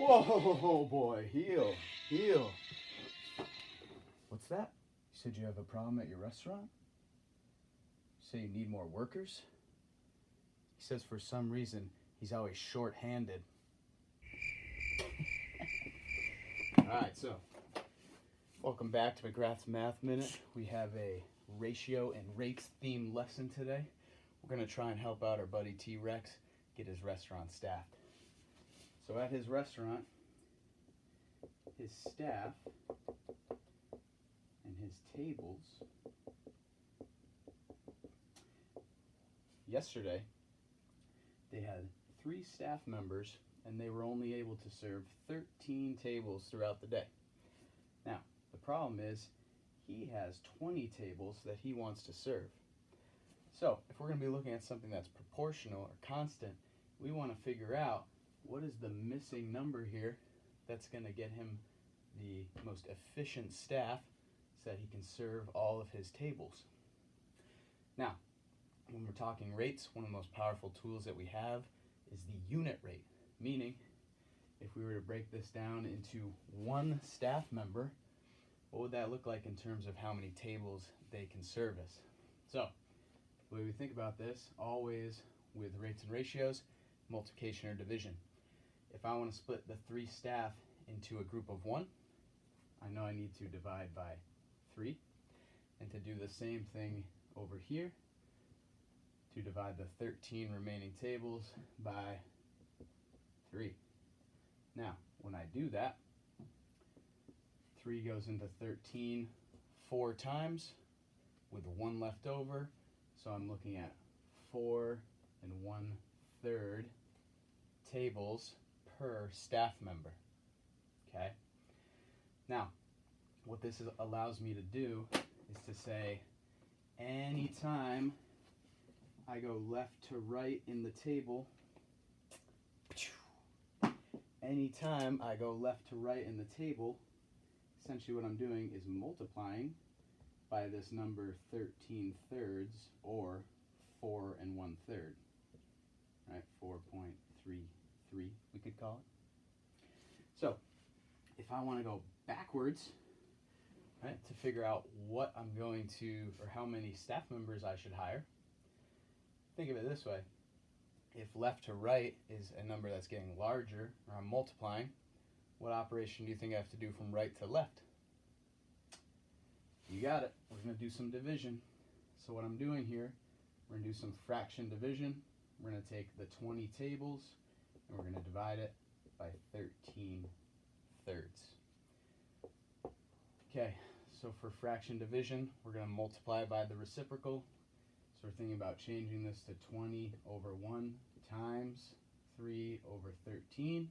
Whoa, boy, heel, heel. What's that? You said you have a problem at your restaurant? You say you need more workers? He says for some reason he's always short-handed. Alright, so welcome back to McGrath's Math Minute. We have a ratio and rates themed lesson today. We're going to try and help out our buddy T-Rex get his restaurant staffed. So at his restaurant, his staff and his tables, yesterday they had 3 staff members and they were only able to serve 13 tables throughout the day. Now, the problem is he has 20 tables that he wants to serve. So, if we're going to be looking at something that's proportional or constant, we want to figure out what is the missing number here that's going to get him the most efficient staff so that he can serve all of his tables. Now, when we're talking rates, one of the most powerful tools that we have is the unit rate, meaning if we were to break this down into one staff member, what would that look like in terms of how many tables they can service? So, the way we think about this, always with rates and ratios, multiplication or division. If I want to split the 3 staff into a group of 1, I know I need to divide by 3. And to do the same thing over here, to divide the 13 remaining tables by 3. Now, when I do that, 3 goes into 13 4 times with 1 left over. So I'm looking at 4 1/3 tables per staff member. Okay? Now, what this allows me to do is to say anytime I go left to right in the table, essentially what I'm doing is multiplying by this number 13 thirds, or 4 1/3, right? 4.33 we could call it. So if I want to go backwards, right, to figure out what I'm going to, or how many staff members I should hire, think of it this way. If left to right is a number that's getting larger, or I'm multiplying, what operation do you think I have to do from right to left? You got it. We're going to do some division. So what I'm doing here, we're going to do some fraction division. We're going to take the 20 tables and we're going to divide it by 13 thirds. Okay, so for fraction division, we're going to multiply by the reciprocal. So we're thinking about changing this to 20 over 1 times 3 over 13.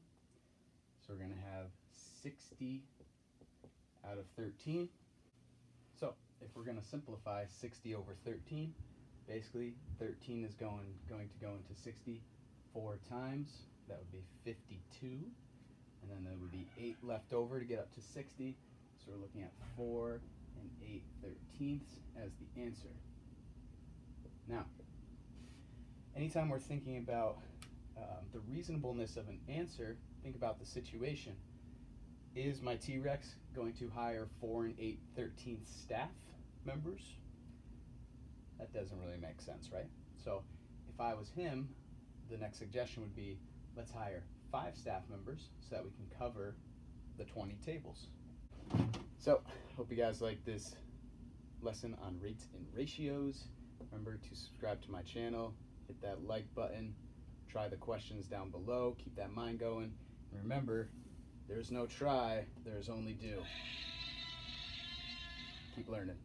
So we're going to have 60 out of 13. So if we're going to simplify 60 over 13, basically 13 is going to go into 60 4 times. That would be 52. And then there would be 8 left over to get up to 60. So we're looking at 4 8/13 as the answer. Now, anytime we're thinking about the reasonableness of an answer, think about the situation. Is my T-Rex going to hire 4 8/13 staff members? That doesn't really make sense, right? So if I was him, the next suggestion would be, let's hire 5 staff members so that we can cover the 20 tables. So, hope you guys like this lesson on rates and ratios. Remember to subscribe to my channel, hit that like button, try the questions down below, keep that mind going, and remember, there's no try, there's only do. Keep learning.